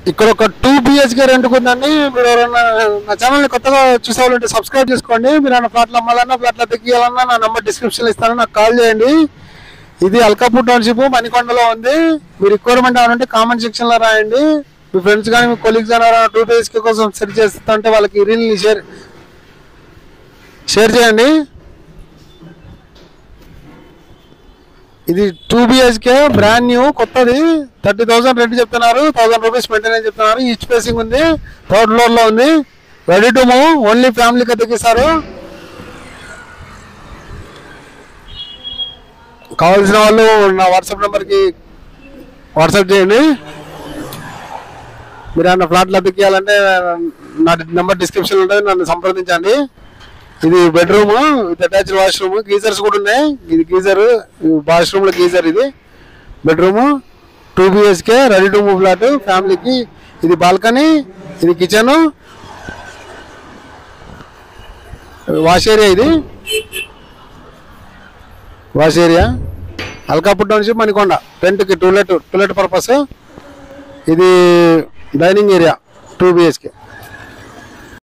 ఇక్కడ ఒక 2 BHK రెంట్కి ఉందండి. మీరు ఎవరైనా నా ఛానల్ని కొత్తగా చూసేవాళ్ళంటే సబ్స్క్రైబ్ చేసుకోండి. మీరు ఏమైనా ఫ్లాట్లు అమ్మాలన్నా ఫ్లాట్లో దిగియాలన్నా నా నెంబర్ డిస్క్రిప్షన్లో ఇస్తాను, నాకు కాల్ చేయండి. ఇది అల్కాపూర్ టౌన్షిప్ మణికొండలో ఉంది. మీరు రిక్వైర్మెంట్ ఏమంటే కామెంట్ సెక్షన్లో రాయండి. మీ ఫ్రెండ్స్ కానీ మీ కొలీగ్స్ కానీ 2 BHK కోసం సెర్చ్ చేస్తుంటే వాళ్ళకి రీల్ని షేర్ చేయండి. ఇది 2 BHK బ్రాండ్ న్యూ కొత్తది. 30,000 రెంట్ చెప్తున్నారు, 1,000 రూపీస్ మెయింటెనెన్స్ చెప్తున్నారు. ఈచ్ స్పేసింగ్ ఉంది, 3rd ఫ్లోర్లో ఉంది. రెడీ టు మూవ్, ఓన్లీ ఫ్యామిలీకి అద్దెకిస్తారు. కావాల్సిన వాళ్ళు నా వాట్సాప్ నెంబర్కి వాట్సాప్ చేయండి. మీరు ఏమన్నా ఫ్లాట్లు అద్దెకియాలంటే నా నెంబర్ డిస్క్రిప్షన్ ఉంటుంది, నన్ను సంప్రదించండి. ఇది bedroom with attached washroom, geysers కూడా ఉన్నాయి. ఇది గీజర్, వాష్రూమ్లో గీజర్. ఇది bedroom 2 BHK ready to move flat ఫ్యామిలీకి. ఇది బాల్కనీ, ఇది కిచెన్, వాష్ ఏరియా. ఇది wash area. Alkapur township Manikonda. రెంట్కి టూలెట్ పర్పస్. ఇది డైనింగ్ ఏరియా 2 BHK.